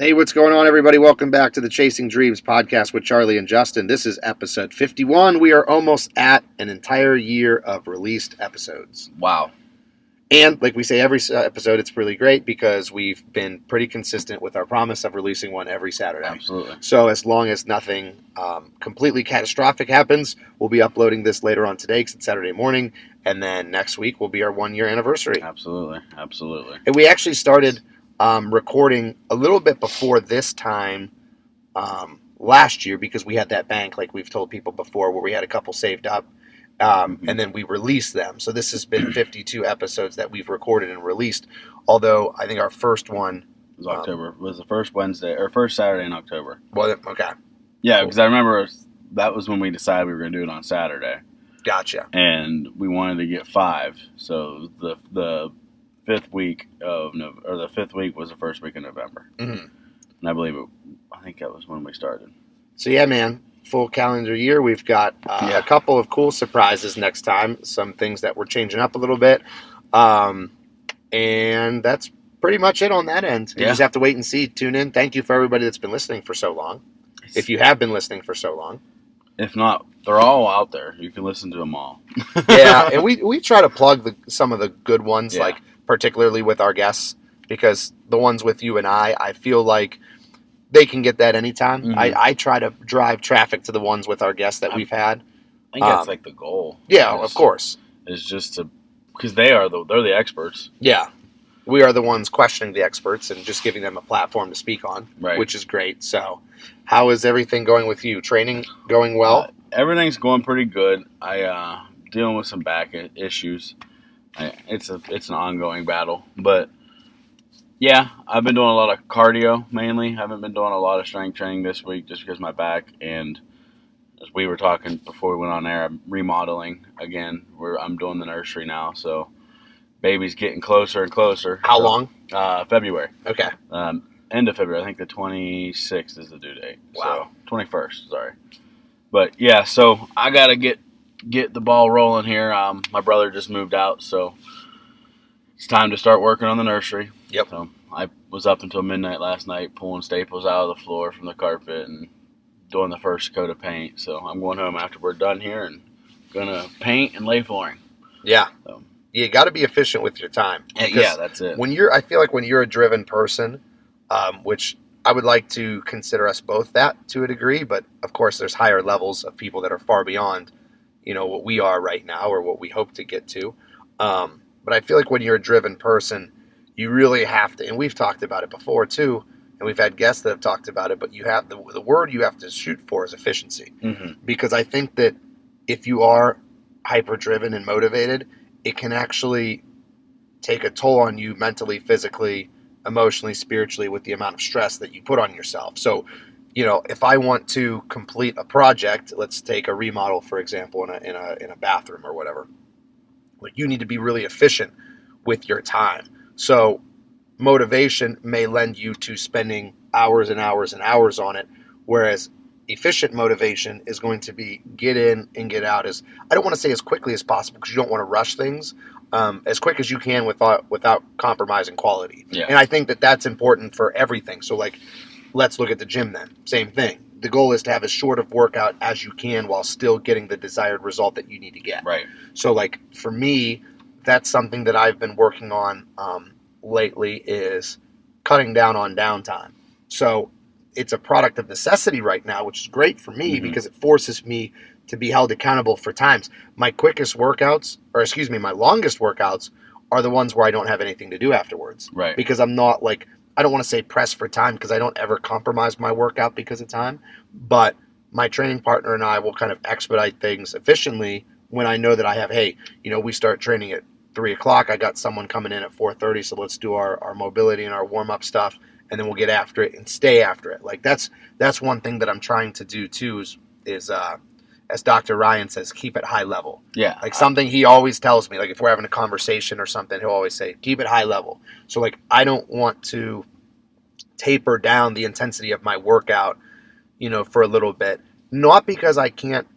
Hey, what's going on, everybody? Welcome back to the Chasing Dreams podcast with Charlie and Justin. This is episode 51. We are almost at an entire year of released episodes. Wow. And like we say every episode, it's really great because we've been pretty consistent with our promise of releasing one every Saturday. Absolutely. So as long as nothing completely catastrophic happens, we'll be uploading this later on today because it's Saturday morning. And then next week will be our 1 year anniversary. Absolutely. And we actually started recording a little bit before this time last year because we had that bank, like we've told people before, where we had a couple saved up. And then we released them. So this has been 52 episodes that we've recorded and released. Although I think our first one was October. Was the first Wednesday or first Saturday in October. Was it? Okay. Yeah, because I remember that was when we decided we were going to do it on Saturday. Gotcha. And we wanted to get 5. So the fifth week of the fifth week was the first week of November. Mm-hmm. And I think that was when we started. So yeah, man. Full calendar year. We've got a couple of cool surprises next time. Some things that we're changing up a little bit. And that's pretty much it on that end. You just have to wait and see. Tune in. Thank you for everybody that's been listening for so long. If you have been listening for so long. If not, they're all out there. You can listen to them all. Yeah, and we try to plug some of the good ones, like particularly with our guests, because the ones with you and I feel like they can get that anytime. Mm-hmm. I try to drive traffic to the ones with our guests that we've had. I think that's like the goal. Yeah, of course. Is just to, because they're the experts. Yeah, we are the ones questioning the experts and just giving them a platform to speak on, which is great. So, how is everything going with you? Training going well? Everything's going pretty good. I dealing with some back issues. It's an ongoing battle, but. Yeah, I've been doing a lot of cardio mainly. I haven't been doing a lot of strength training this week just because of my back. And as we were talking before we went on air, I'm remodeling again. I'm doing the nursery now, so baby's getting closer and closer. How long? February. Okay. End of February. I think the 26th is the due date. Wow. So 21st, sorry. But yeah, so I got to get the ball rolling here. My brother just moved out, so it's time to start working on the nursery. Yep. So I was up until midnight last night pulling staples out of the floor from the carpet and doing the first coat of paint. So I'm going home after we're done here and going to paint and lay flooring. Yeah. So, you got to be efficient with your time. Yeah, that's it. I feel like when you're a driven person, which I would like to consider us both that to a degree, but of course there's higher levels of people that are far beyond, what we are right now or what we hope to get to. But I feel like when you're a driven person, you really have to, and we've talked about it before too, and we've had guests that have talked about it, but you have the word you have to shoot for is efficiency. Mm-hmm. Because I think that if you are hyper-driven and motivated, it can actually take a toll on you mentally, physically, emotionally, spiritually with the amount of stress that you put on yourself. So, if I want to complete a project, let's take a remodel, for example, in a bathroom or whatever, like you need to be really efficient with your time. So motivation may lend you to spending hours and hours and hours on it, whereas efficient motivation is going to be get in and get out I don't want to say as quickly as possible because you don't want to rush things, as quick as you can without compromising quality. Yeah. And I think that that's important for everything. So let's look at the gym then. Same thing. The goal is to have as short of workout as you can while still getting the desired result that you need to get. Right. So for me, that's something that I've been working on lately is cutting down on downtime. So it's a product of necessity right now, which is great for me because it forces me to be held accountable for times. My longest workouts are the ones where I don't have anything to do afterwards. Right. Because I'm not I don't want to say pressed for time because I don't ever compromise my workout because of time, but my training partner and I will kind of expedite things efficiently when I know that I have, we start training at 3:00. I got someone coming in at 4:30, so let's do our mobility and our warm-up stuff, and then we'll get after it and stay after it. That's one thing that I'm trying to do too is as Dr. Ryan says, keep it high level. Yeah. Something he always tells me, if we're having a conversation or something, he'll always say, keep it high level. So I don't want to taper down the intensity of my workout, for a little bit, not because I can't,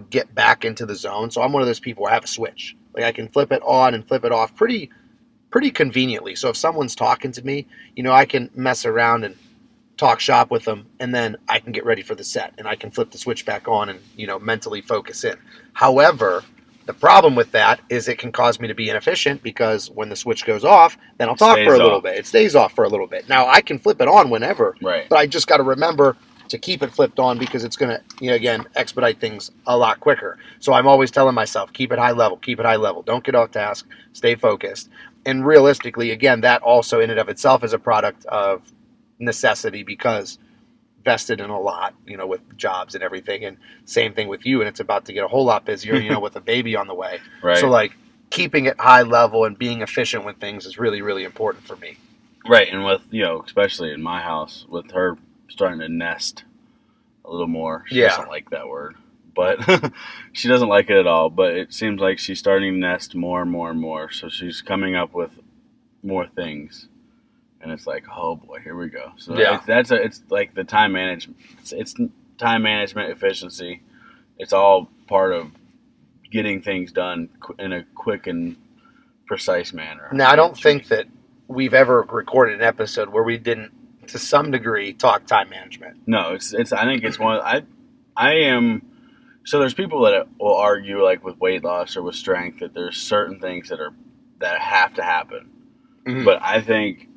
get back into the zone. So I'm one of those people where I have a switch. I can flip it on and flip it off pretty conveniently. So if someone's talking to me, I can mess around and talk shop with them, and then I can get ready for the set, and I can flip the switch back on and, mentally focus in. However, the problem with that is it can cause me to be inefficient because when the switch goes off, then I'll talk for a little bit. It stays off for a little bit. Now, I can flip it on whenever, Right. but I just got to remember to keep it flipped on because it's going to, again, expedite things a lot quicker. So I'm always telling myself, keep it high level, keep it high level. Don't get off task, stay focused. And realistically, again, that also in and of itself is a product of necessity because vested in a lot, with jobs and everything, and same thing with you, and it's about to get a whole lot busier, with a baby on the way. Right. So like keeping it high level and being efficient with things is really, really important for me. Right, and with, especially in my house, with her starting to nest a little more, she doesn't like that word, but she doesn't like it at all, but it seems like she's starting to nest more and more and more, so she's coming up with more things. And it's like, oh boy, here we go. So it's like the time management. It's time management, efficiency. It's all part of getting things done in a quick and precise manner. Now, I don't think that we've ever recorded an episode where we didn't, to some degree, talk time management. No, it's. I think it's one. I am. So there's people that will argue, like with weight loss or with strength, that there's certain things that have to happen. Mm-hmm. But I think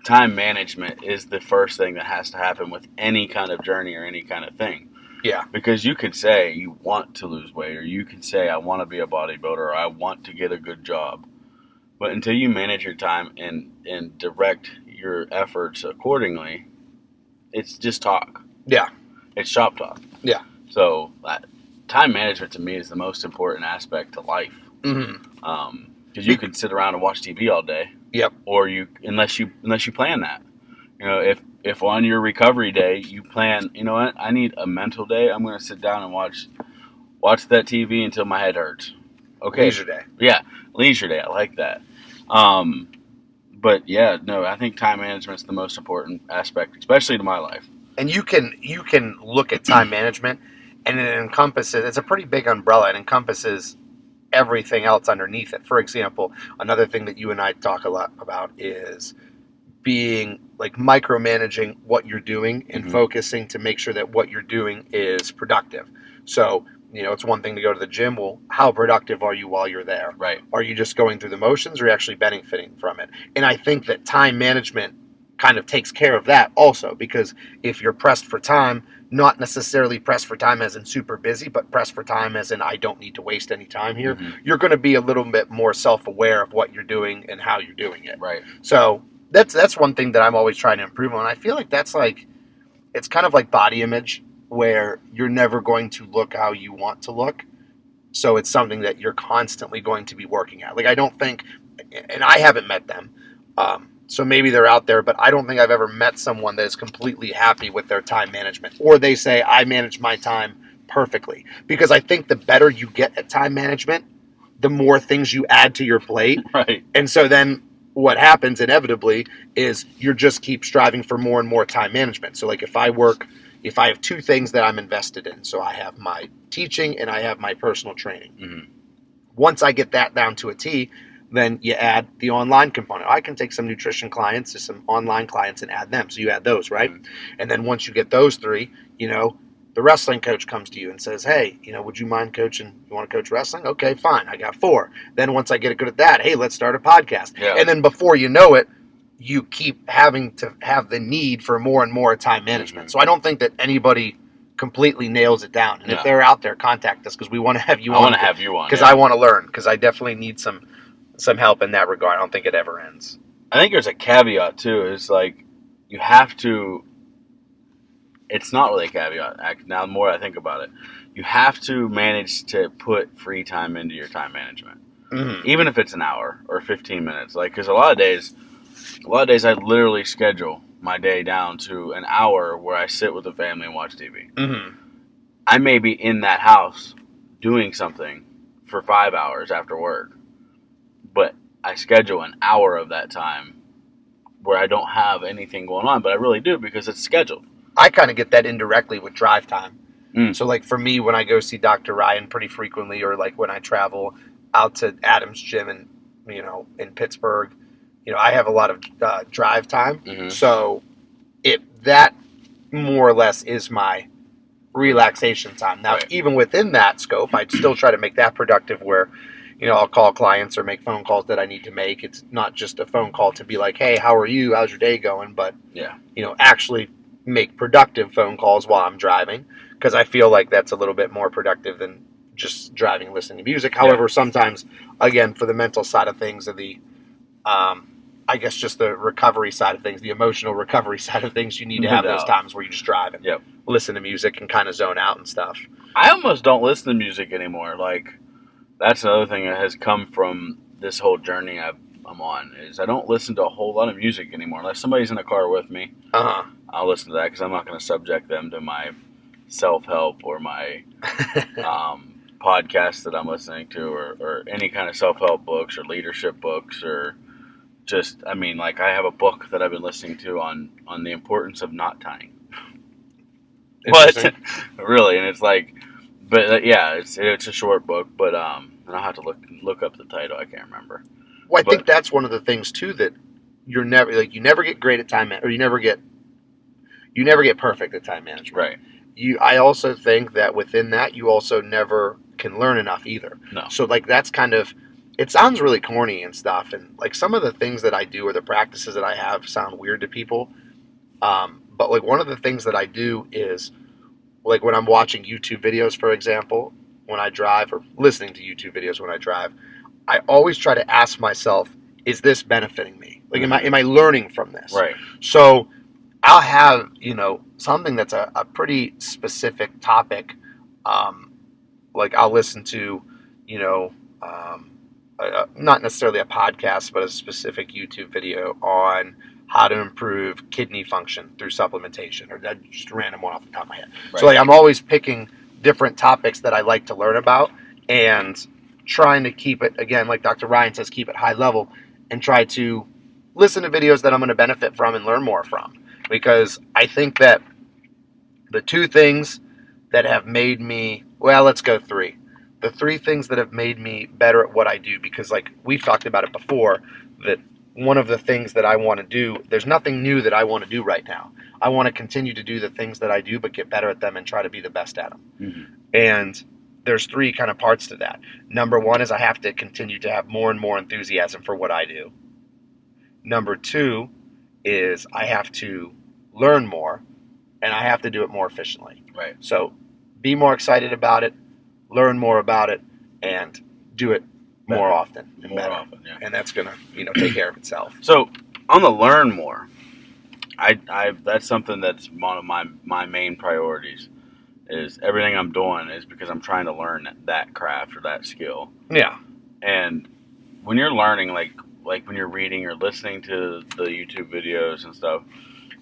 time management is the first thing that has to happen with any kind of journey or any kind of thing. Yeah. Because you could say you want to lose weight, or you can say I want to be a bodybuilder, or I want to get a good job. But until you manage your time and direct your efforts accordingly, it's just talk. Yeah. It's shop talk. Yeah. So time management to me is the most important aspect to life. Mm-hmm. Because you can sit around and watch TV all day. Yep. Or unless you plan that. If on your recovery day you plan, you know what, I need a mental day. I'm going to sit down and watch that TV until my head hurts. Okay. Leisure day. Yeah, leisure day. I like that. But yeah, no, I think time management's the most important aspect, especially to my life. And you can look at time management, and it encompasses. It's a pretty big umbrella. It encompasses everything else underneath it. For example, another thing that you and I talk a lot about is being like micromanaging what you're doing and focusing to make sure that what you're doing is productive. So, it's one thing to go to the gym. Well, how productive are you while you're there? Right. Are you just going through the motions, or are you actually benefiting from it? And I think that time management kind of takes care of that also, because if you're pressed for time, not necessarily pressed for time as in super busy, but pressed for time as in I don't need to waste any time here, you're going to be a little bit more self-aware of what you're doing and how you're doing it. Right. So that's one thing that I'm always trying to improve on. I feel like it's kind of like body image, where you're never going to look how you want to look. So it's something that you're constantly going to be working at. Like, I don't think, and I haven't met them, so maybe they're out there, but I don't think I've ever met someone that is completely happy with their time management. Or they say, I manage my time perfectly. Because I think the better you get at time management, the more things you add to your plate. Right. And so then what happens inevitably is you just keep striving for more and more time management. So like if I have two things that I'm invested in, so I have my teaching and I have my personal training. Mm-hmm. Once I get that down to a T, then you add the online component. I can take some nutrition clients or some online clients and add them. So you add those, right? Mm-hmm. And then once you get those three, the wrestling coach comes to you and says, hey, would you mind coaching? You want to coach wrestling? Okay, fine. I got 4. Then once I get good at that, hey, let's start a podcast. Yeah. And then before you know it, you keep having to have the need for more and more time management. Mm-hmm. So I don't think that anybody completely nails it down. And if they're out there, contact us, because we want to have you on. I want to have you on. Because I want to learn, because I definitely need some help in that regard. I don't think it ever ends. I think there's a caveat too. It's like you have to. It's not really a caveat. Now, the more I think about it, you have to manage to put free time into your time management, even if it's an hour or 15 minutes. Like, because a lot of days I literally schedule my day down to an hour where I sit with the family and watch TV. Mm-hmm. I may be in that house doing something for 5 hours after work, but I schedule an hour of that time where I don't have anything going on, but I really do, because it's scheduled. I kind of get that indirectly with drive time. So like for me, when I go see Dr. Ryan pretty frequently, or like when I travel out to Adam's gym and, in Pittsburgh, I have a lot of drive time. Mm-hmm. So that more or less is my relaxation time. Now, Right. even within that scope, I still try to make that productive where, I'll call clients or make phone calls that I need to make. It's not just a phone call to be like, hey, how are you? How's your day going? But, Yeah. Actually make productive phone calls while I'm driving, because I feel like that's a little bit more productive than just driving, listening to music. However, sometimes, again, for the mental side of things, or the, I guess just the recovery side of things, the emotional recovery side of things, you need to No have those doubt. times where you just drive and Yep. listen to music and kind of zone out and stuff. I almost don't listen to music anymore. Like, that's another thing that has come from this whole journey I'm on, is I don't listen to a whole lot of music anymore. Unless somebody's in a car with me, I'll listen to that, because I'm not going to subject them to my self-help or my podcasts that I'm listening to, or any kind of self-help books or leadership books, or just, I mean, like, I have a book that I've been listening to on the importance of knot tying. But really, and it's like, but yeah, it's a short book, but and I'll have to look up the title. I can't remember. Well, I think that's one of the things too, that you never get great at time or you never get perfect at time management. Right. I also think that within that, you also never can learn enough either. No. So like that's kind of, it sounds really corny and stuff, and like some of the things that I do or the practices that I have sound weird to people. But like one of the things that I do is, like when I'm watching YouTube videos, for example, when I drive, or listening to YouTube videos when I drive, I always try to ask myself, is this benefiting me? Like, am I learning from this? Right. So I'll have, something that's a pretty specific topic. Like I'll listen to, not necessarily a podcast, but a specific YouTube video on how to improve kidney function through supplementation, or that just a random one off the top of my head. Right. So like I'm always picking different topics that I like to learn about and trying to keep it, again, like Dr. Ryan says, keep it high level and try to listen to videos that I'm going to benefit from and learn more from. Because I think that the two things that have made me, well, let's go three. The three things that have made me better at what I do, because like we've talked about it before, that one of the things that I want to do, there's nothing new that I want to do right now. I want to continue to do the things that I do, but get better at them and try to be the best at them. Mm-hmm. And there's three kind of parts to that. Number one is I have to continue to have more and more enthusiasm for what I do. Number two is I have to learn more, and I have to do it more efficiently. Right. So be more excited about it, learn more about it, and do it more often and more better. Often, yeah. And that's going to, take care of itself. So on the learn more, I that's something that's one of my main priorities. Is everything I'm doing is because I'm trying to learn that craft or that skill. Yeah. And when you're learning, like when you're reading or listening to the YouTube videos and stuff,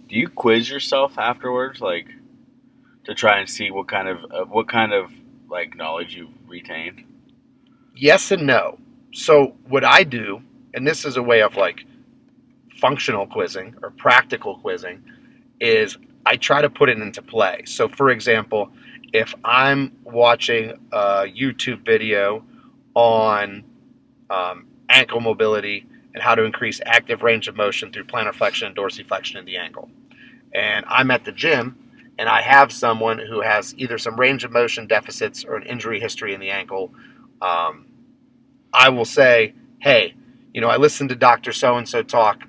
do you quiz yourself afterwards, like to try and see what kind of like knowledge you've retained? Yes and no. So what I do, and this is a way of like functional quizzing or practical quizzing, is I try to put it into play. So for example, if I'm watching a YouTube video on ankle mobility and how to increase active range of motion through plantar flexion and dorsiflexion in the ankle, and I'm at the gym and I have someone who has either some range of motion deficits or an injury history in the ankle, I will say, hey, I listened to Dr. So-and-so talk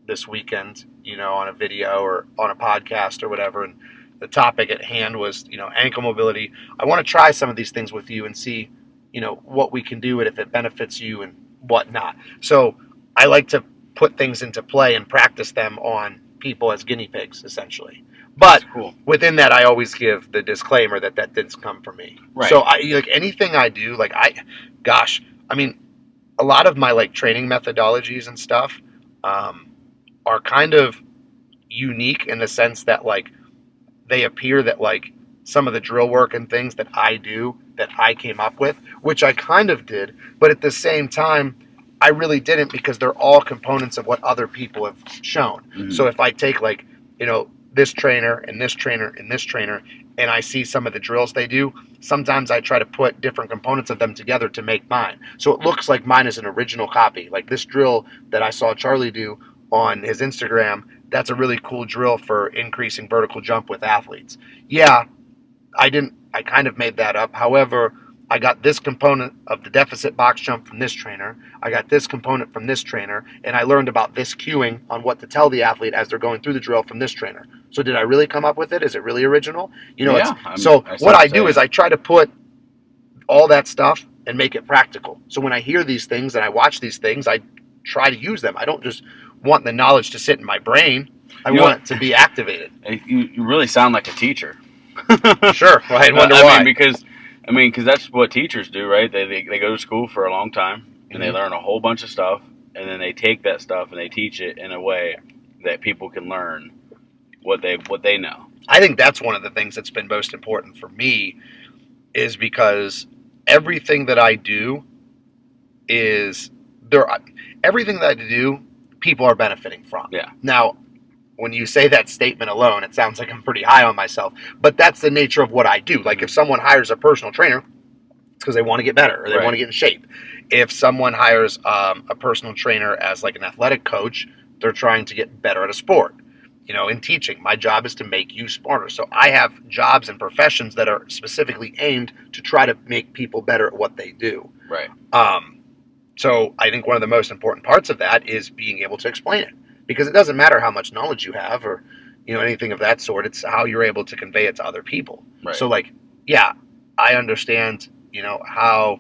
this weekend, on a video or on a podcast or whatever, and the topic at hand was, ankle mobility. I want to try some of these things with you and see, what we can do and if it benefits you and whatnot. So I like to put things into play and practice them on people as guinea pigs, essentially. But cool. Within that, I always give the disclaimer that didn't come from me. Right. So anything I do, a lot of my training methodologies and stuff are kind of unique in the sense that they appear that some of the drill work and things that I do that I came up with, which I kind of did, but at the same time, I really didn't, because they're all components of what other people have shown. Mm-hmm. So if I take this trainer and this trainer and this trainer, and I see some of the drills they do, sometimes I try to put different components of them together to make mine. So it looks like mine is an original copy. Like this drill that I saw Charlie do on his Instagram, that's a really cool drill for increasing vertical jump with athletes. Yeah, I kind of made that up. However, I got this component of the deficit box jump from this trainer. I got this component from this trainer, and I learned about this cueing on what to tell the athlete as they're going through the drill from this trainer. So did I really come up with it? Is it really original? Yeah, What I do is I try to put all that stuff and make it practical. So when I hear these things and I watch these things, I try to use them. I don't just want the knowledge to sit in my brain. I want it to be activated. You really sound like a teacher. Sure. I wonder why. Because that's what teachers do, right? They go to school for a long time and they learn a whole bunch of stuff, and then they take that stuff and they teach it in a way that people can learn what they know. I think that's one of the things that's been most important for me, is because everything that I do people are benefiting from. Yeah. Now, when you say that statement alone, it sounds like I'm pretty high on myself, but that's the nature of what I do. Like if someone hires a personal trainer, it's because they want to get better or they want to get in shape. If someone hires a personal trainer as like an athletic coach, they're trying to get better at a sport. In teaching, my job is to make you smarter. So I have jobs and professions that are specifically aimed to try to make people better at what they do. Right. So I think one of the most important parts of that is being able to explain it, because it doesn't matter how much knowledge you have or, anything of that sort. It's how you're able to convey it to other people. Right. So I understand, how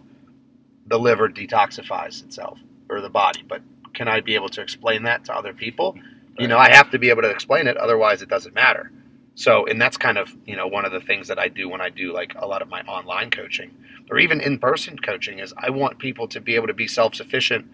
the liver detoxifies itself or the body, but can I be able to explain that to other people? Right. I have to be able to explain it. Otherwise it doesn't matter. So, and that's kind of, one of the things that I do when I do like a lot of my online coaching or even in-person coaching is I want people to be able to be self-sufficient,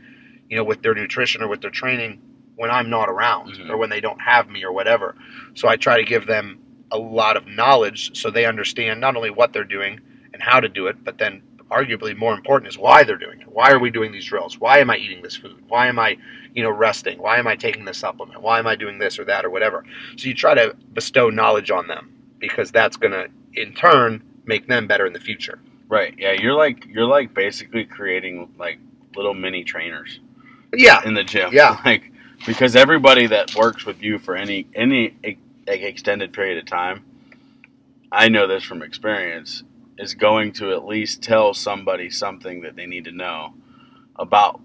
with their nutrition or with their training when I'm not around or when they don't have me or whatever. So I try to give them a lot of knowledge so they understand not only what they're doing and how to do it, but then arguably more important is why they're doing it. Why are we doing these drills? Why am I eating this food? Why am I, resting? Why am I taking this supplement? Why am I doing this or that or whatever? So you try to bestow knowledge on them because that's going to, in turn, make them better in the future. Right. Yeah. You're like basically creating like little mini trainers. Yeah. In the gym. Yeah. Because everybody that works with you for any extended period of time, I know this from experience, is going to at least tell somebody something that they need to know about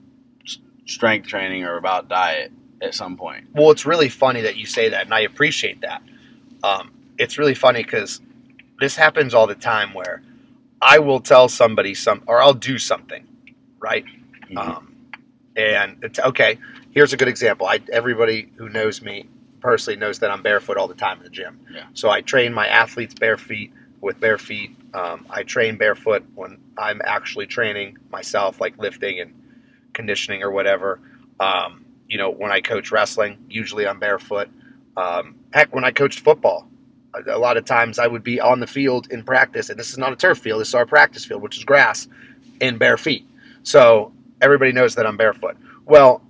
strength training or about diet at some point. Well, it's really funny that you say that, and I appreciate that. It's really funny because this happens all the time where I will tell somebody or I'll do something, right? Mm-hmm. And it's okay. Here's a good example. Everybody who knows me personally knows that I'm barefoot all the time in the gym. Yeah. So I train my athletes with bare feet. I train barefoot when I'm actually training myself, like lifting and conditioning or whatever. When I coach wrestling, usually I'm barefoot. Heck, when I coached football, a lot of times I would be on the field in practice, and this is not a turf field, this is our practice field, which is grass, in bare feet. So everybody knows that I'm barefoot. Well,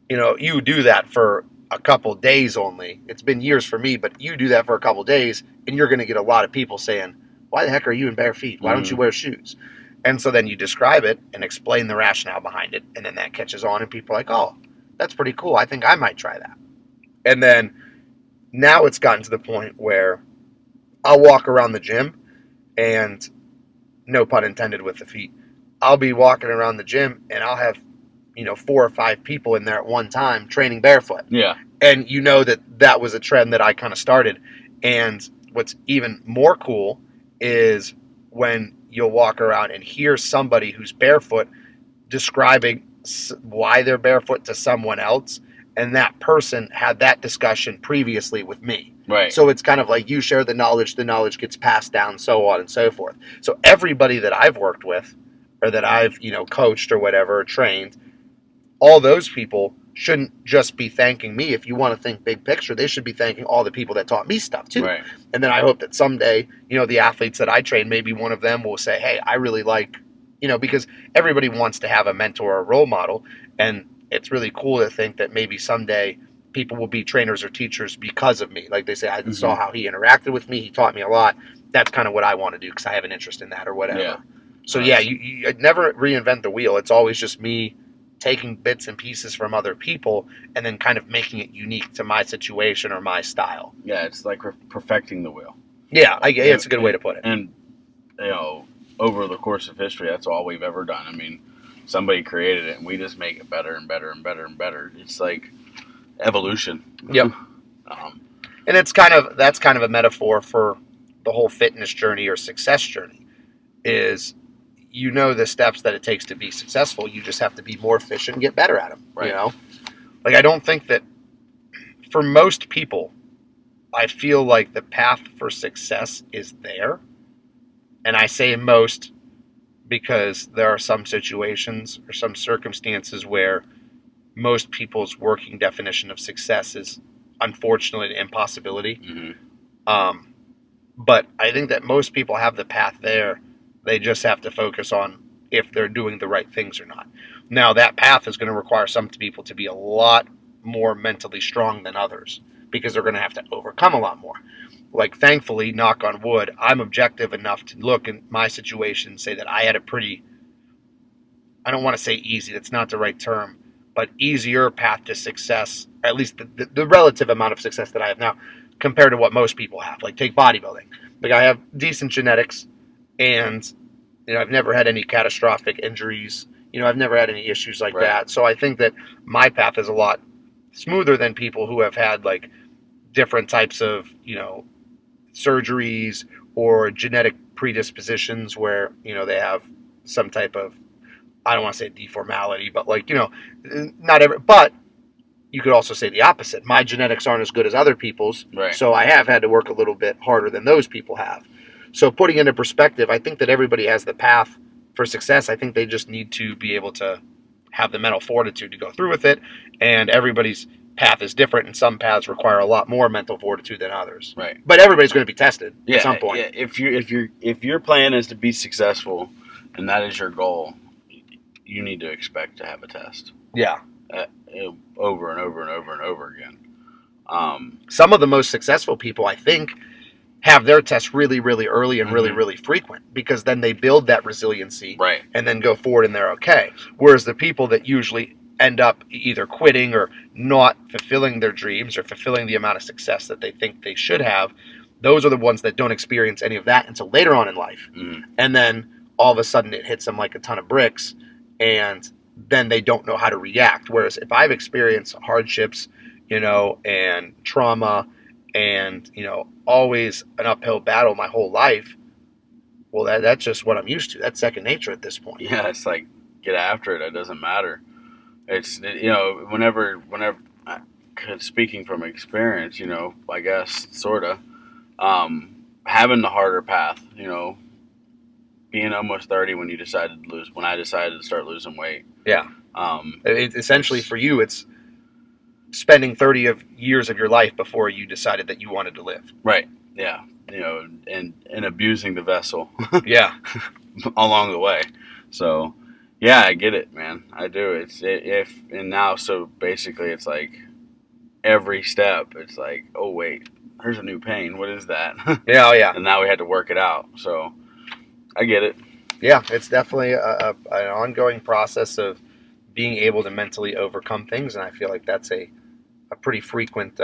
you do that for a couple days only. It's been years for me, but you do that for a couple days, and you're going to get a lot of people saying, why the heck are you in bare feet? Why don't you wear shoes? And so then you describe it and explain the rationale behind it, and then that catches on, and people are like, oh, that's pretty cool. I think I might try that. And then now it's gotten to the point where I'll walk around the gym, and no pun intended with the feet, I'll be walking around the gym, and I'll have 4 or 5 people in there at one time training barefoot. Yeah. And that was a trend that I kind of started. And what's even more cool is when you'll walk around and hear somebody who's barefoot describing why they're barefoot to someone else, and that person had that discussion previously with me. Right. So it's kind of like you share the knowledge gets passed down, so on and so forth. So everybody that I've worked with or that I've, coached or whatever, or trained, all those people shouldn't just be thanking me. If you want to think big picture, they should be thanking all the people that taught me stuff too. Right. And then I hope that someday, the athletes that I train, maybe one of them will say, hey, I really like, because everybody wants to have a mentor or a role model. And it's really cool to think that maybe someday people will be trainers or teachers because of me. Like they say, I saw how he interacted with me. He taught me a lot. That's kind of what I want to do because I have an interest in that or whatever. Yeah. So you never reinvent the wheel. It's always just me taking bits and pieces from other people and then kind of making it unique to my situation or my style. Yeah, it's like perfecting the wheel. Yeah, it's a good way to put it. And, over the course of history, that's all we've ever done. I mean, somebody created it, and we just make it better and better and better and better. It's like evolution. Yep. And that's kind of a metaphor for the whole fitness journey or success journey. Is the steps that it takes to be successful. You just have to be more efficient and get better at them. Right. Like I don't think that for most people, I feel like the path for success is there. And I say most because there are some situations or some circumstances where most people's working definition of success is unfortunately an impossibility. Mm-hmm. But I think that most people have the path there. They just have to focus on if they're doing the right things or not. Now, that path is going to require some people to be a lot more mentally strong than others because they're going to have to overcome a lot more. Like, thankfully, knock on wood, I'm objective enough to look in my situation and say that I had a pretty, I don't want to say easy, that's not the right term, but easier path to success, at least the relative amount of success that I have now compared to what most people have. Like, take bodybuilding. Like, I have decent genetics, and, I've never had any catastrophic injuries. I've never had any issues like that. So I think that my path is a lot smoother than people who have had, like, different types of, surgeries or genetic predispositions where, they have some type of, I don't want to say deformality, but like, but you could also say the opposite. My genetics aren't as good as other people's. Right. So I have had to work a little bit harder than those people have. So putting into perspective, I think that everybody has the path for success. I think they just need to be able to have the mental fortitude to go through with it. And everybody's path is different, and some paths require a lot more mental fortitude than others. Right. But everybody's going to be tested at some point. Yeah. If your plan is to be successful, and that is your goal, you need to expect to have a test. Yeah. Over and over and over and over again. Some of the most successful people, I think, have their tests really, really early and really, really frequent because then they build that resiliency and then go forward and they're okay. Whereas the people that usually end up either quitting or not fulfilling their dreams or fulfilling the amount of success that they think they should have, those are the ones that don't experience any of that until later on in life. And then all of a sudden it hits them like a ton of bricks and then they don't know how to react. Whereas if I've experienced hardships, and trauma and, always an uphill battle my whole life, well, that's just what I'm used to. That's second nature at this point. Yeah, it's like, get after it. It doesn't matter. It's, whenever, speaking from experience, I guess, sort of, having the harder path, being almost 30 when I decided to start losing weight. Yeah. Essentially for you, it's spending 30 years of your life before you decided that you wanted to live. Right. Yeah. And abusing the vessel. Yeah. Along the way. So, yeah, I get it, man. I do. So basically it's like every step, it's like, oh wait, there's a new pain. What is that? Yeah, oh yeah. And now we had to work it out. So I get it. Yeah, it's definitely an ongoing process of being able to mentally overcome things, and I feel like that's a pretty frequent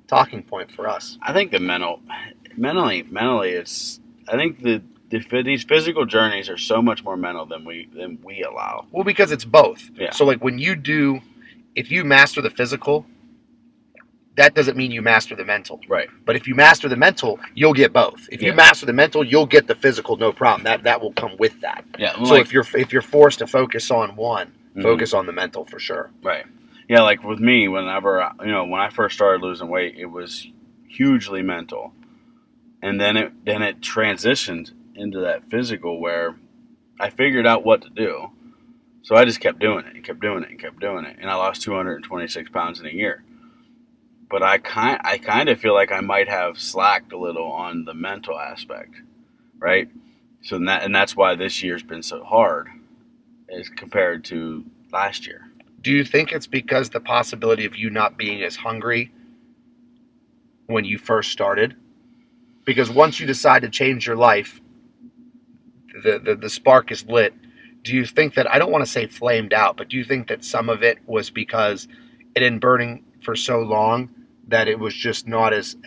talking point for us. I think the mentally, it's. I think these physical journeys are so much more mental than we allow. Well, because it's both. Yeah. So, like if you master the physical, that doesn't mean you master the mental. Right. But if you master the mental, you'll get both. If you master the mental, you'll get the physical, no problem. That will come with that. Yeah. So if you're forced to focus on one, focus on the mental for sure. Right. Yeah, like with me, when I first started losing weight, it was hugely mental. And then it transitioned into that physical where I figured out what to do. So I just kept doing it and kept doing it and kept doing it. And I lost 226 pounds in a year. But I kind of feel like I might have slacked a little on the mental aspect, right? So that's why this year's been so hard as compared to last year. Do you think it's because the possibility of you not being as hungry when you first started? Because once you decide to change your life, the spark is lit do you think that, I don't want to say flamed out, but do you think that some of it was because it had been burning for so long that it was just not as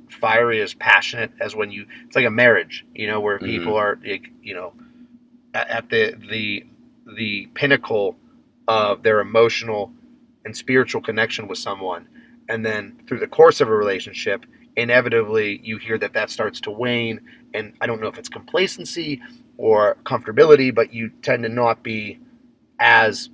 fiery, as passionate as when it's like a marriage, where people are, at the pinnacle of their emotional and spiritual connection with someone, and then through the course of a relationship, inevitably you hear that starts to wane, and I don't know if it's complacency or comfortability, but you tend to not be as,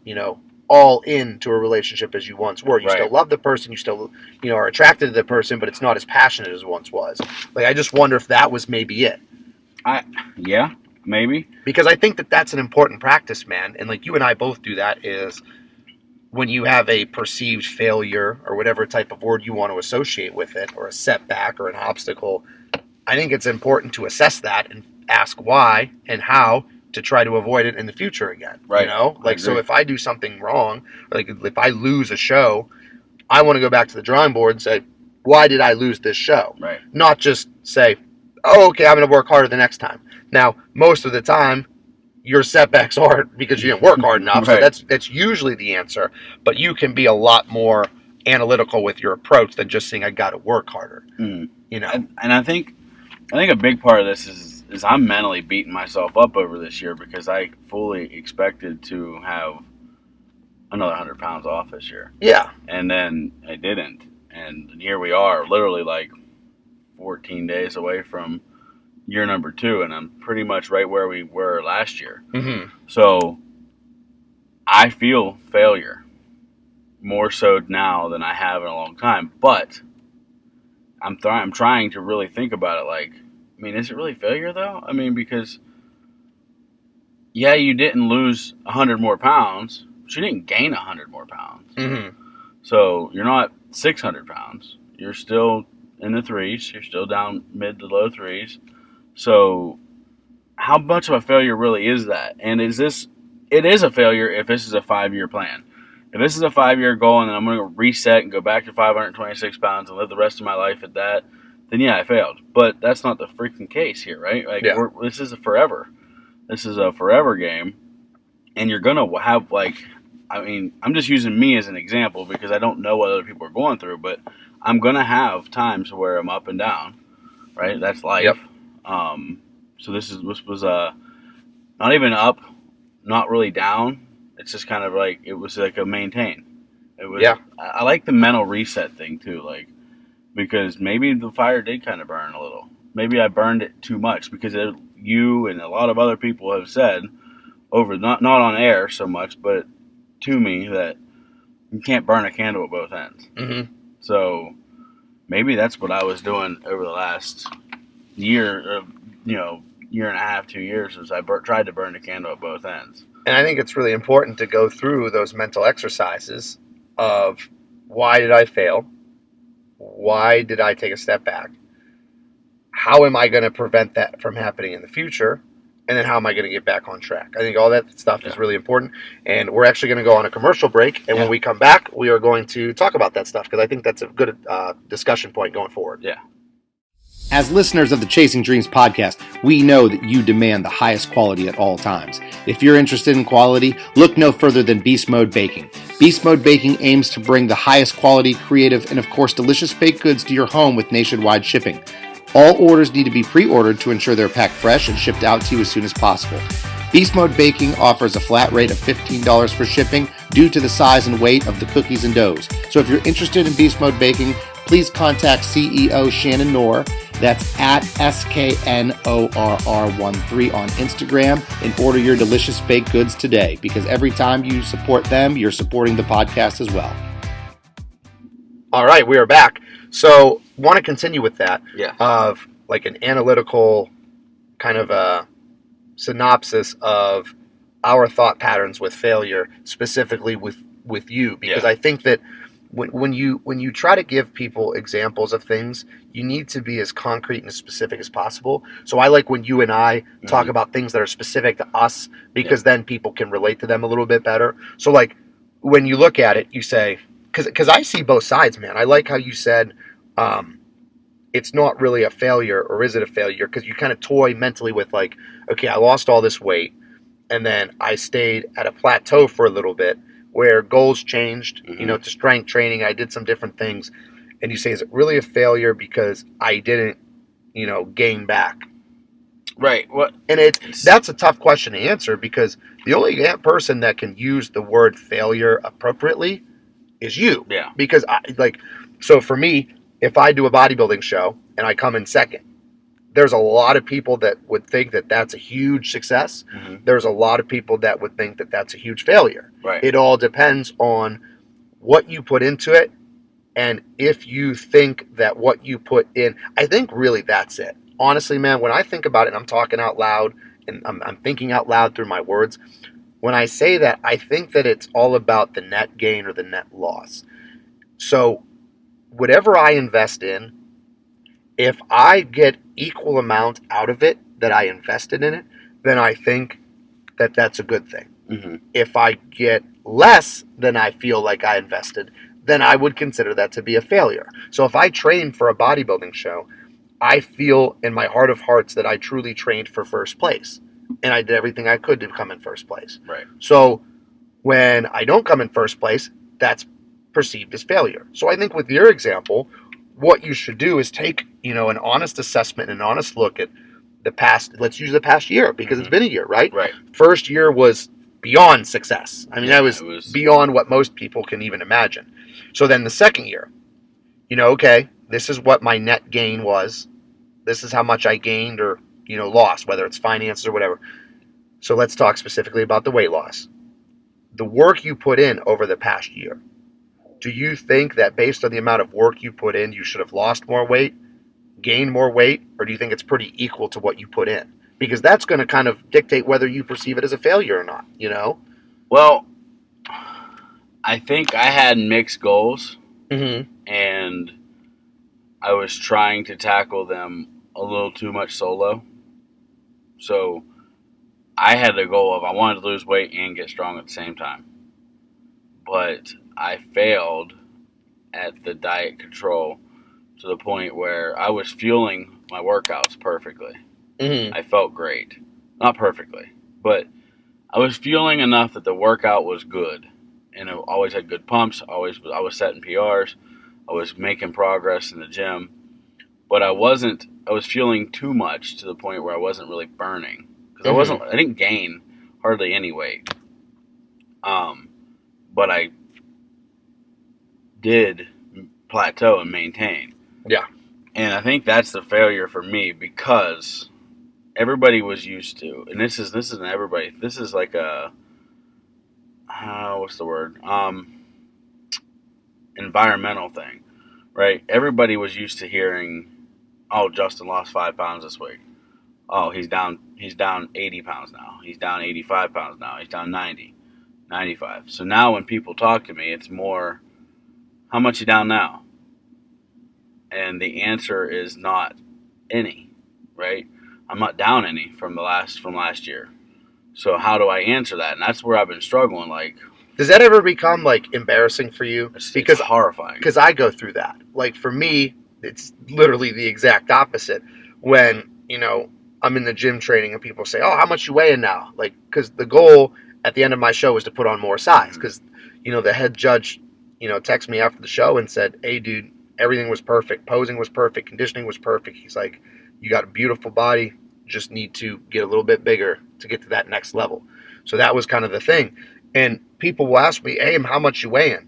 all into a relationship as you once were. You still love the person, you still, are attracted to the person, but it's not as passionate as it once was. Like, I just wonder if that was maybe it. Yeah, maybe. Because I think that's an important practice, man. And like you and I both do that, is when you have a perceived failure or whatever type of word you want to associate with it, or a setback or an obstacle, I think it's important to assess that and ask why and how to try to avoid it in the future again. Right. Like, so if I do something wrong, like if I lose a show, I want to go back to the drawing board and say, why did I lose this show? Right. Not just say, oh, okay, I'm going to work harder the next time. Now, most of the time, your setbacks aren't because you didn't work hard enough. Right. So that's usually the answer. But you can be a lot more analytical with your approach than just saying, I got to work harder. And I think a big part of this is I'm mentally beating myself up over this year because I fully expected to have another 100 pounds off this year. Yeah. And then I didn't. And here we are, literally like 14 days away from year number 2, and I'm pretty much right where we were last year. Mm-hmm. So I feel failure more so now than I have in a long time. But I'm trying to really think about it like, I mean, is it really failure, though? I mean, because, yeah, you didn't lose 100 more pounds, but you didn't gain 100 more pounds. Mm-hmm. So you're not 600 pounds. You're still in the threes. You're still down mid to low threes. So how much of a failure really is that? And it is a failure if this is a 5-year plan. If this is a 5-year goal and I'm going to reset and go back to 526 pounds and live the rest of my life at that, then yeah, I failed. But that's not the freaking case here, right? Like, this is a forever. This is a forever game. And you're going to have, like, I mean, I'm just using me as an example because I don't know what other people are going through, but I'm going to have times where I'm up and down, right? That's life. Yep. So this was not even up, not really down. It's just kind of like, it was like a maintain. It was, I like the mental reset thing too, like, because maybe the fire did kind of burn a little. Maybe I burned it too much because you and a lot of other people have said over, not on air so much, but to me, that you can't burn a candle at both ends. Mm-hmm. So maybe that's what I was doing over the last year, year and a half, 2 years, is I tried to burn a candle at both ends. And I think it's really important to go through those mental exercises of, why did I fail? Why did I take a step back? How am I going to prevent that from happening in the future? And then how am I going to get back on track? I think all that stuff is really important. And we're actually going to go on a commercial break. And when we come back, we are going to talk about that stuff because I think that's a good discussion point going forward. Yeah. As listeners of the Chasing Dreams podcast, we know that you demand the highest quality at all times. If you're interested in quality, look no further than Beast Mode Baking. Beast Mode Baking aims to bring the highest quality, creative, and of course delicious baked goods to your home with nationwide shipping. All orders need to be pre-ordered to ensure they're packed fresh and shipped out to you as soon as possible. Beast Mode Baking offers a flat rate of $15 for shipping due to the size and weight of the cookies and doughs. So if you're interested in Beast Mode Baking, please contact CEO Shannon Knorr. That's at SKNORR13 on Instagram and order your delicious baked goods today, because every time you support them, you're supporting the podcast as well. All right, we are back. So want to continue with that of like an analytical kind of a synopsis of our thought patterns with failure, specifically with you, because I think that when you try to give people examples of things, you need to be as concrete and as specific as possible. So I like when you and I talk about things that are specific to us, because then people can relate to them a little bit better. So like when you look at it, you say, because I see both sides, man. I like how you said it's not really a failure, or is it a failure? Because you kind of toy mentally with like, okay, I lost all this weight. and then I stayed at a plateau for a little bit where goals changed, Mhm. to strength training. I did some different things. And you say, is it really a failure because I didn't, gain back? Right. What? And that's a tough question to answer because the only person that can use the word failure appropriately is you. Yeah. Because so for me, if I do a bodybuilding show and I come in second, there's a lot of people that would think that that's a huge success. Mhm. There's a lot of people that would think that that's a huge failure. Right. It all depends on what you put into it. And if you think that what you put in, I think really that's it. Honestly, man, when I think about it and I'm talking out loud and I'm thinking out loud through my words, when I say that, I think that it's all about the net gain or the net loss. So whatever I invest in, if I get equal amount out of it that I invested in it, then I think that that's a good thing. Mm-hmm. If I get less than I feel like I invested, then I would consider that to be a failure. So if I train for a bodybuilding show, I feel in my heart of hearts that I truly trained for first place. And I did everything I could to come in first place. Right. So when I don't come in first place, that's perceived as failure. So I think with your example, what you should do is take, an honest assessment and an honest look at the past, let's use the past year because it's been a year, right? Right. First year was beyond success. I mean, that it was beyond what most people can even imagine. So then the second year, okay, this is what my net gain was. This is how much I gained or, lost, whether it's finances or whatever. So let's talk specifically about the weight loss. The work you put in over the past year. Do you think that based on the amount of work you put in, you should have lost more weight, gained more weight, or do you think it's pretty equal to what you put in? Because that's going to kind of dictate whether you perceive it as a failure or not, Well, I think I had mixed goals, Mm-hmm. and I was trying to tackle them a little too much solo. So I had the goal of I wanted to lose weight and get strong at the same time. But I failed at the diet control to the point where I was fueling my workouts perfectly. Mm-hmm. I felt great. Not perfectly, but I was fueling enough that the workout was good. And I always had good pumps. I was setting PRs. I was making progress in the gym. But I was fueling too much to the point where I wasn't really burning. Because I didn't gain hardly any weight. But I did plateau and maintain. Yeah. And I think that's the failure for me because everybody was used to, and this isn't everybody. This is like a, what's the word? Environmental thing, right? Everybody was used to hearing, oh, Justin lost 5 pounds this week. Oh, he's down 80 pounds now. He's down 85 pounds now. He's down 90, 95. So now when people talk to me, it's more, how much you down now? And the answer is not any, right? I'm not down any from last year. So how do I answer that? And that's where I've been struggling. Like, does that ever become embarrassing for you? It's horrifying. Because I go through that. For me, it's literally the exact opposite. When I'm in the gym training and people say, "Oh, how much you weighing now?" Because the goal at the end of my show was to put on more size. Because the head judge, texted me after the show and said, "Hey, dude, everything was perfect. Posing was perfect. Conditioning was perfect." He's like, "You got a beautiful body. Just need to get a little bit bigger to get to that next level." So that was kind of the thing. And people will ask me, "Hey, how much you weighing?"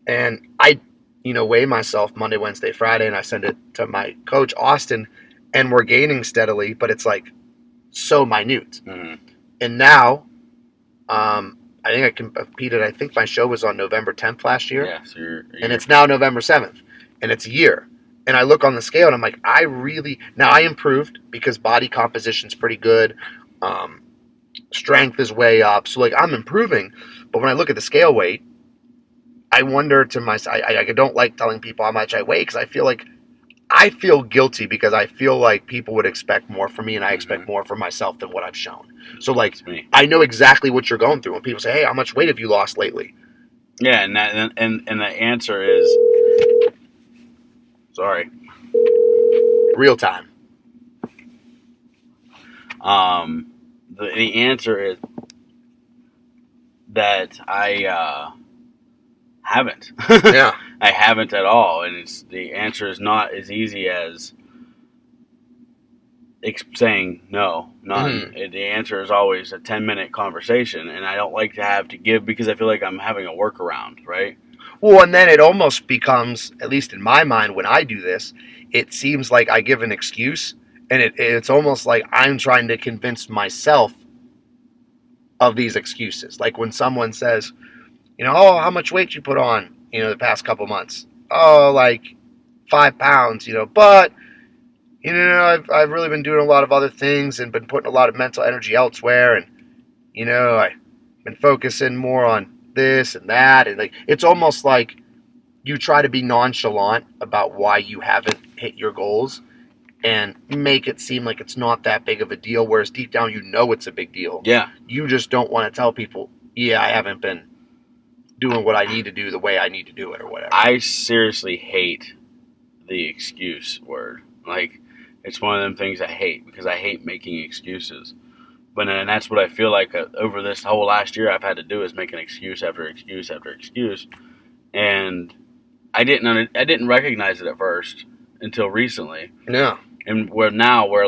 And I, weigh myself Monday, Wednesday, Friday, and I send it to my coach, Austin, and we're gaining steadily, but it's so minute. Mm-hmm. And now, I think I competed. I think my show was on November 10th last year. Yeah, so and it's now November 7th, and it's a year. And I look on the scale, and I'm like, I improved because body composition's pretty good. Strength is way up. So, I'm improving. But when I look at the scale weight, I wonder to myself, I don't like telling people how much I weigh because I feel guilty because I feel like people would expect more from me and I expect more from myself than what I've shown. So, I know exactly what you're going through. When people say, "Hey, how much weight have you lost lately?" Yeah, and the answer is, sorry, real time. The answer is that I haven't. Yeah. I haven't at all, and the answer is not as easy as saying no, none. The answer is always a 10-minute conversation, and I don't like to have to give because I feel like I'm having a workaround, right? Well, and then it almost becomes, at least in my mind, when I do this, it seems like I give an excuse, and it's almost like I'm trying to convince myself of these excuses. Like when someone says, oh, how much weight you put on, the past couple months? Oh, like 5 pounds, but I've really been doing a lot of other things and been putting a lot of mental energy elsewhere, and I've been focusing more on this and that, and like it's almost like you try to be nonchalant about why you haven't hit your goals and make it seem like it's not that big of a deal, whereas deep down it's a big deal. Yeah. You just don't want to tell people, I haven't been doing what I need to do the way I need to do it or whatever. I seriously hate the excuse word. Like, it's one of them things I hate because I hate making excuses. And that's what I feel like over this whole last year I've had to do is make an excuse after excuse after excuse. And I didn't recognize it at first until recently. Yeah. And where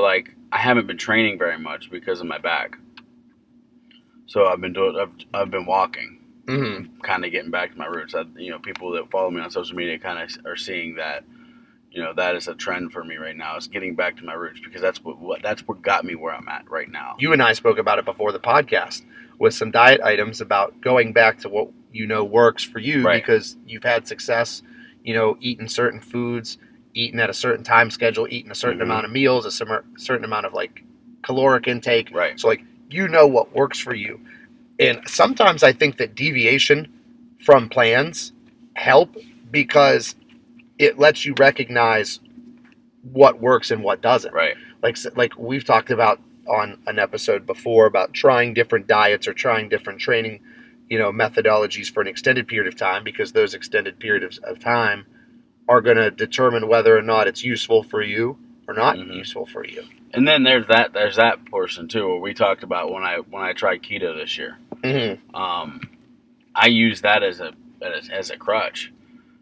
like I haven't been training very much because of my back. So I've been walking, kind of getting back to my roots. People that follow me on social media kind of are seeing that. That is a trend for me right now. Is getting back to my roots because that's what got me where I'm at right now. You and I spoke about it before the podcast with some diet items about going back to what works for you, right? Because you've had success, eating certain foods, eating at a certain time schedule, eating a certain amount of meals, a certain amount of like caloric intake. Right. So like what works for you. And sometimes I think that deviation from plans help because it lets you recognize what works and what doesn't. Right. Like we've talked about on an episode before about trying different diets or trying different training, methodologies for an extended period of time, because those extended periods of time are going to determine whether or not it's useful for you or not useful for you. And then there's that portion too, where we talked about when I tried keto this year. I used that as a crutch.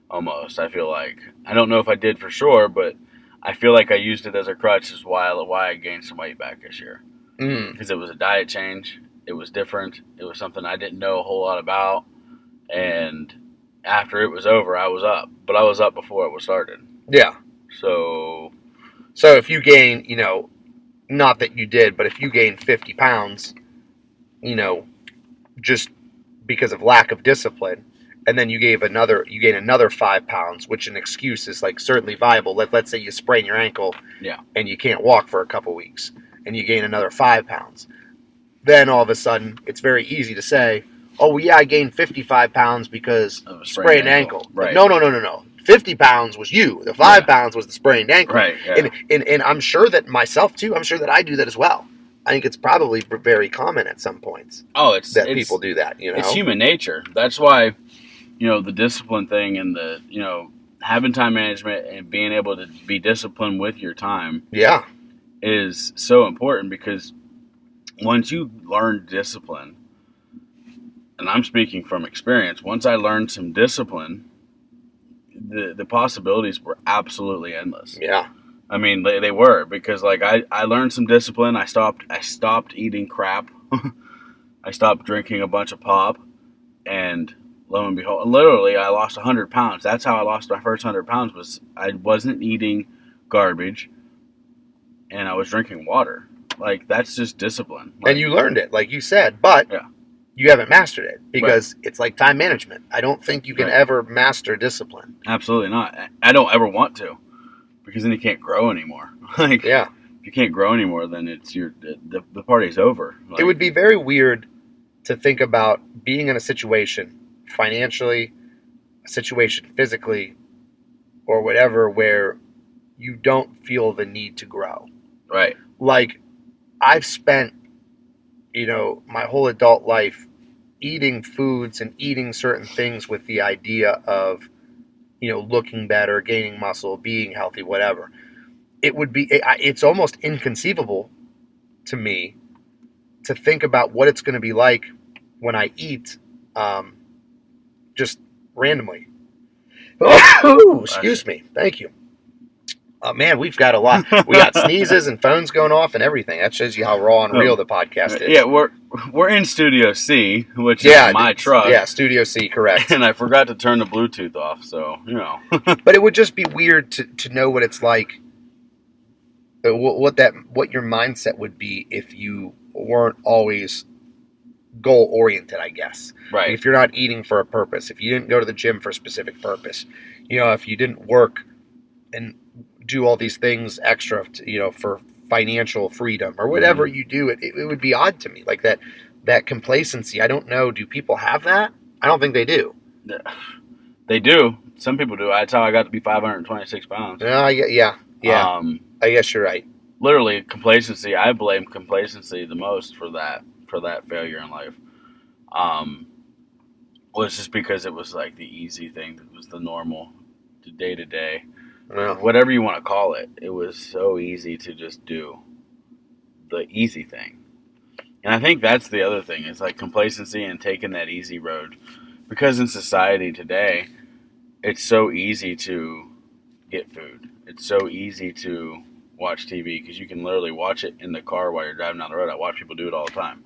Almost, I feel like. I don't know if I did for sure, but I feel like I used it as a crutch as why I gained some weight back this year. Because it was a diet change. It was different. It was something I didn't know a whole lot about. And after it was over, I was up. But I was up before it was started. Yeah. So if you gain, not that you did, but if you gain 50 pounds, just because of lack of discipline, and then you gain another 5 pounds, which an excuse is like certainly viable. Let's say you sprain your ankle, and you can't walk for a couple weeks, and you gain another 5 pounds. Then all of a sudden, it's very easy to say, "Oh yeah, I gained 55 pounds because of sprained ankle." Right? No. 50 pounds was you. The 5 pounds was the sprained ankle. Right. Yeah. And I'm sure that myself too. I'm sure that I do that as well. I think it's probably very common at some points. Oh, people do that. It's human nature. That's why. The discipline thing and the, having time management and being able to be disciplined with your time is so important, because once you learn discipline, and I'm speaking from experience, once I learned some discipline, the possibilities were absolutely endless. Yeah. I mean, they were, because like I learned some discipline. I stopped eating crap. I stopped drinking a bunch of pop, and lo and behold, literally, I lost 100 pounds. That's how I lost my first 100 pounds. Was I wasn't eating garbage, and I was drinking water. Like, that's just discipline. And you learned it, like you said, but you haven't mastered it, because it's like time management. I don't think you can ever master discipline. Absolutely not. I don't ever want to, because then you can't grow anymore. If you can't grow anymore, then it's the party's over. It would be very weird to think about being in a situation financially, a situation physically, or whatever, where you don't feel the need to grow. Right. Like, I've spent, my whole adult life eating foods and eating certain things with the idea of, looking better, gaining muscle, being healthy, whatever. It's almost inconceivable to me to think about what it's going to be like when I eat just randomly. Oh, excuse me. Thank you. Man, we've got a lot. We got sneezes and phones going off and everything. That shows you how raw and real the podcast is. Yeah, we're in Studio C, which is my truck. Yeah, Studio C, correct. And I forgot to turn the Bluetooth off, so, you know. But it would just be weird to know what it's like, what your mindset would be if you weren't always goal-oriented, I guess. Right. If you're not eating for a purpose, if you didn't go to the gym for a specific purpose, if you didn't work and do all these things extra, for financial freedom or whatever you do, it would be odd to me. Like that complacency. I don't know. Do people have that? I don't think they do. They do. Some people do. That's how I got to be 526 pounds. Yeah. I guess you're right. Literally, complacency. I blame complacency the most for that failure in life. Was just because it was like the easy thing. It was the normal, the day to day. Well, whatever you want to call it, it was so easy to just do the easy thing. And I think that's the other thing, is like complacency and taking that easy road. Because in society today, it's so easy to get food. It's so easy to watch TV because you can literally watch it in the car while you're driving down the road. I watch people do it all the time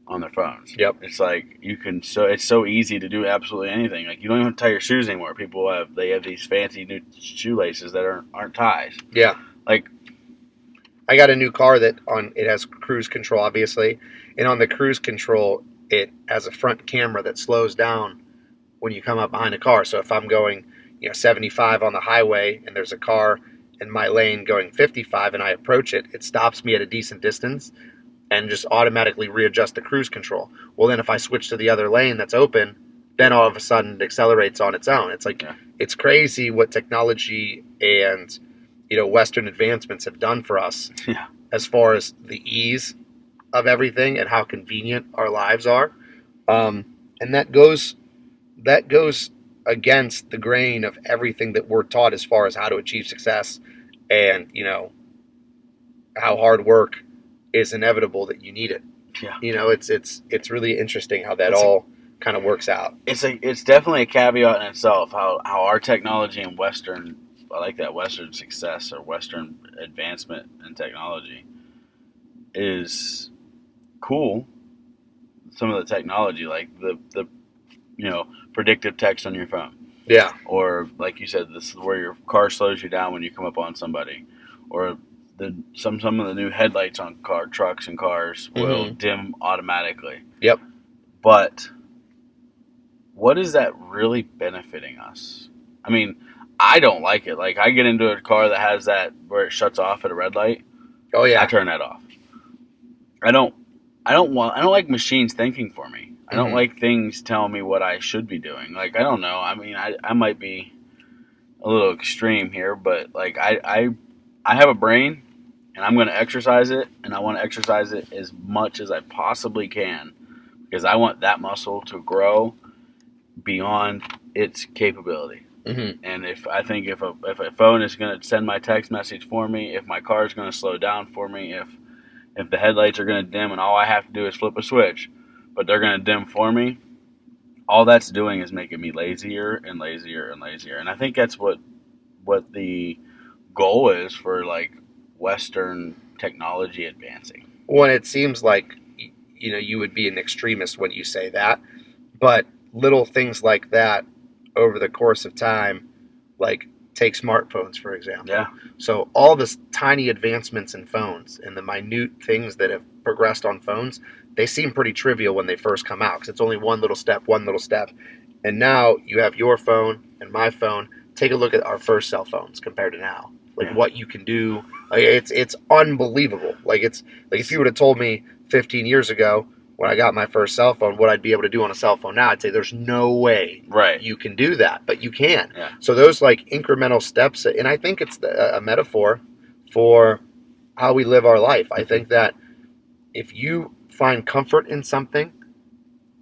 on their phones. Yep. It's like it's so easy to do absolutely anything. Like you don't even have to tie your shoes anymore. People have these fancy new shoelaces that aren't ties. Yeah. Like I got a new car it has cruise control, obviously, and on the cruise control it has a front camera that slows down when you come up behind a car. So if I'm going 75 on the highway and there's a car in my lane going 55 and I approach it, it stops me at a decent distance and just automatically readjust the cruise control. Well, then if I switch to the other lane that's open, then all of a sudden it accelerates on its own. It's like, It's crazy what technology and, Western advancements have done for us as far as the ease of everything and how convenient our lives are. And that goes against the grain of everything that we're taught as far as how to achieve success and, how hard work is inevitable, that you need it. Yeah. It's really interesting how that all kind of works out. It's definitely a caveat in itself how our technology and Western, I like that, Western success or Western advancement in technology is cool. Some of the technology, like the predictive text on your phone. Yeah. Or like you said, this is where your car slows you down when you come up on somebody. Or some of the new headlights on trucks and cars will dim automatically. Yep. But what is that really benefiting us? I mean, I don't like it. Like I get into a car that has that where it shuts off at a red light. Oh yeah. I turn that off. I don't like machines thinking for me. I don't like things telling me what I should be doing. Like, I don't know. I mean, I might be a little extreme here, but like I have a brain and I'm going to exercise it, and I want to exercise it as much as I possibly can because I want that muscle to grow beyond its capability. Mm-hmm. And if a phone is going to send my text message for me, if my car is going to slow down for me, if the headlights are going to dim and all I have to do is flip a switch, but they're going to dim for me, all that's doing is making me lazier and lazier and lazier. And I think that's what the goal is for like Western technology advancing. Well, it seems like you would be an extremist when you say that, but little things like that over the course of time, like take smartphones, for example. Yeah. So all this tiny advancements in phones and the minute things that have progressed on phones, they seem pretty trivial when they first come out because it's only one little step. And now you have your phone and my phone. Take a look at our first cell phones compared to now. Like what you can do. Like it's unbelievable. Like it's like if you would have told me 15 years ago when I got my first cell phone what I'd be able to do on a cell phone now, I'd say there's no way you can do that, but you can. Yeah. So those like incremental steps, and I think it's a metaphor for how we live our life. I think that if you find comfort in something,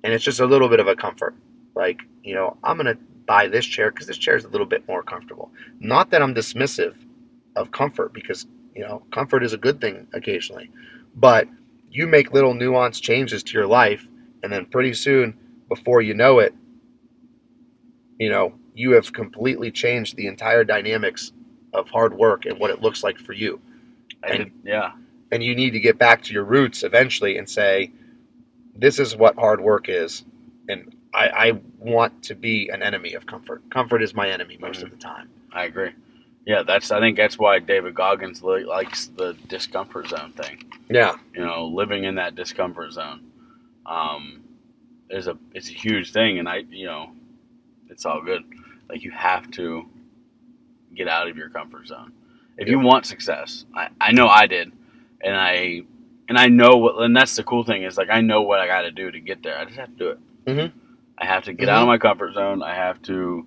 and it's just a little bit of a comfort, like, I'm going to buy this chair because this chair is a little bit more comfortable. Not that I'm dismissive of comfort because, comfort is a good thing occasionally, but you make little nuanced changes to your life, and then pretty soon before you know it, you have completely changed the entire dynamics of hard work and what it looks like for you. And you need to get back to your roots eventually and say, this is what hard work is. And I want to be an enemy of comfort. Comfort is my enemy most of the time. I agree. Yeah, I think that's why David Goggins likes the discomfort zone thing. Yeah. Living in that discomfort zone it's a huge thing, and it's all good. Like, you have to get out of your comfort zone if you want success. I know I did, and I know what. And that's the cool thing is, like, I know what I got to do to get there. I just have to do it. Mm-hmm. I have to get out of my comfort zone. I have to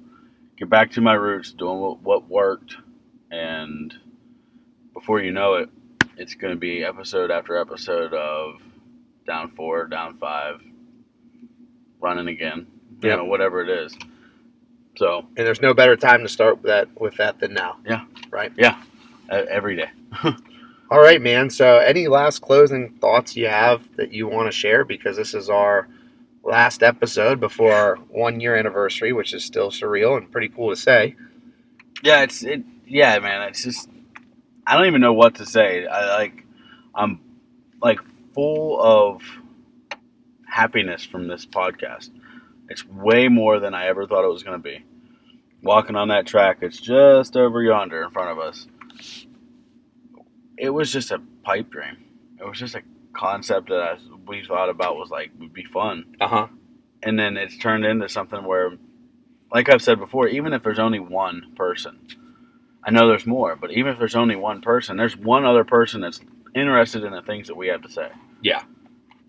get back to my roots, doing what worked, and before you know it, it's going to be episode after episode of down 4, down 5, running again. Whatever it is. So, and there's no better time to start with that than now. Yeah. Right? Yeah. Every day. All right, man. So any last closing thoughts you have that you want to share? Because this is our last episode before our 1-year anniversary, which is still surreal and pretty cool to say. Yeah, man. It's just, I don't even know what to say. I'm full of happiness from this podcast. It's way more than I ever thought it was going to be. Walking on that track, it's just over yonder in front of us. It was just a pipe dream. It was just a concept that we thought about would be fun. Uh-huh. And then it's turned into something where, like I've said before, even if there's only one person, I know there's more, but even if there's only one person, there's one other person that's interested in the things that we have to say. Yeah.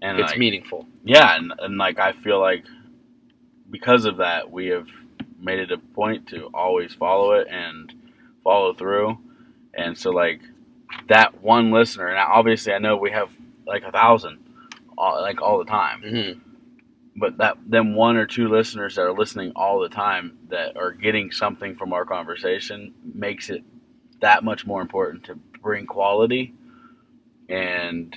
And it's meaningful. Yeah, and I feel like because of that, we have made it a point to always follow it and follow through. And so, that one listener, and obviously I know we have 1,000 all the time. Mm-hmm. But them 1 or 2 listeners that are listening all the time that are getting something from our conversation makes it that much more important to bring quality and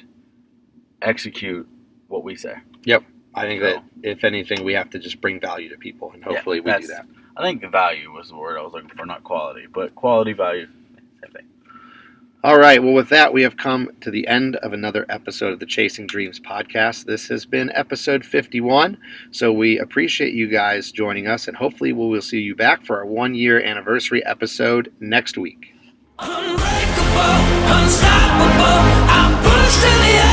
execute what we say. Yep. I think that if anything, we have to just bring value to people, and hopefully we do that. I think value was the word I was looking for, not quality, but quality, value, same thing. All right. Well, with that, we have come to the end of another episode of the Chasing Dreams podcast. This has been episode 51. So we appreciate you guys joining us, and hopefully we will see you back for our 1-year anniversary episode next week. Unbreakable, unstoppable, I'm pushed to the